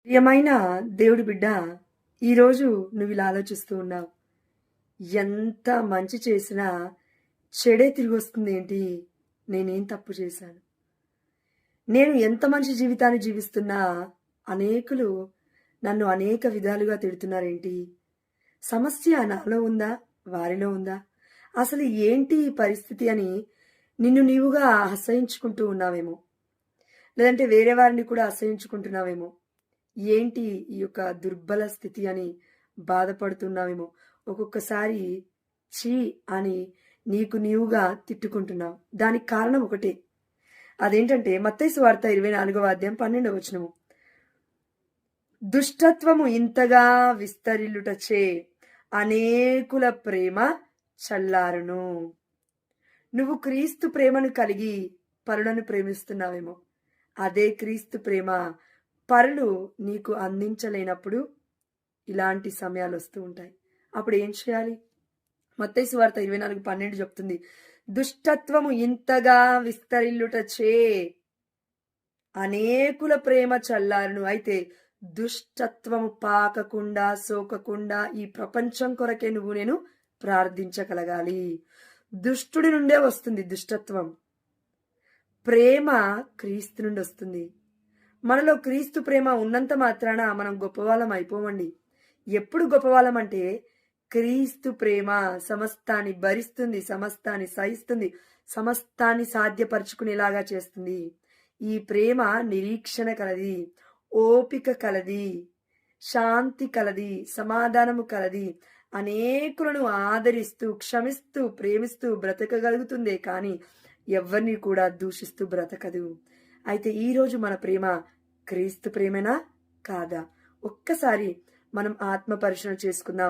ప్రియమైన దేవుడి బిడ్డ, ఈరోజు నువ్వు ఇలా ఆలోచిస్తూ ఉన్నావు. ఎంత మంచి చేసినా చెడే తిరిగి వస్తుంది ఏంటి? నేనేం తప్పు చేశాను? నేను ఎంత మంచి జీవితాన్ని జీవిస్తున్నా అనేకులు నన్ను అనేక విధాలుగా తిడుతున్నారేంటి? సమస్య నాలో ఉందా? వారిలో ఉందా? అసలు ఏంటి ఈ పరిస్థితి అని నిన్ను నీవుగా అసహించుకుంటూ ఉన్నావేమో, లేదంటే వేరే వారిని కూడా అసహించుకుంటున్నావేమో. ఏంటి ఈ యొక్క దుర్బల స్థితి అని బాధపడుతున్నావేమో. ఒక్కొక్కసారి ఛీ అని నీకు నీవుగా తిట్టుకుంటున్నావు. దానికి కారణం ఒకటే. అదేంటంటే మత్తయి సువార్త 24వ అధ్యాయం 12వ వచనము. దుష్టత్వము ఇంతగా విస్తరిల్లుటచే అనేకుల ప్రేమ చల్లారును. నువ్వు క్రీస్తు ప్రేమను కలిగి పరులను ప్రేమిస్తున్నావేమో. అదే క్రీస్తు ప్రేమ పరులు నీకు అందించలేనప్పుడు ఇలాంటి సమయాలు వస్తూ ఉంటాయి. అప్పుడు ఏం చేయాలి? మత్తయి సువార్త 24:12 చెప్తుంది, దుష్టత్వము ఇంతగా విస్తరిల్లుటచే అనేకుల ప్రేమ చల్లారును. అయితే దుష్టత్వము పాకకుండా సోకకుండా ఈ ప్రపంచం కొరకే నేను ప్రార్థించగలగాలి. దుష్టుడి నుండే వస్తుంది దుష్టత్వం. ప్రేమ క్రీస్తు నుండి వస్తుంది. మనలో క్రీస్తు ప్రేమ ఉన్నంత మాత్రాన మనం గొప్పవాళ్ళం అయిపోమండి. ఎప్పుడు గొప్పవాళ్ళం అంటే క్రీస్తు ప్రేమ సమస్తాన్ని భరిస్తుంది, సమస్తాన్ని సహిస్తుంది, సమస్తాన్ని సాధ్యపరచుకునేలాగా చేస్తుంది. ఈ ప్రేమ నిరీక్షణ కలది, ఓపిక కలది, శాంతి కలది, సమాధానము కలది. అనేకులను ఆదరిస్తూ క్షమిస్తూ ప్రేమిస్తూ బ్రతకగలుగుతుందే కానీ ఎవరిని కూడా దూషిస్తూ బ్రతకదు. అయితే ఈరోజు మన ప్రేమ క్రీస్తు ప్రేమేనా కాదా? ఒక్కసారి మనం ఆత్మ పరిశీలన చేసుకుందాం.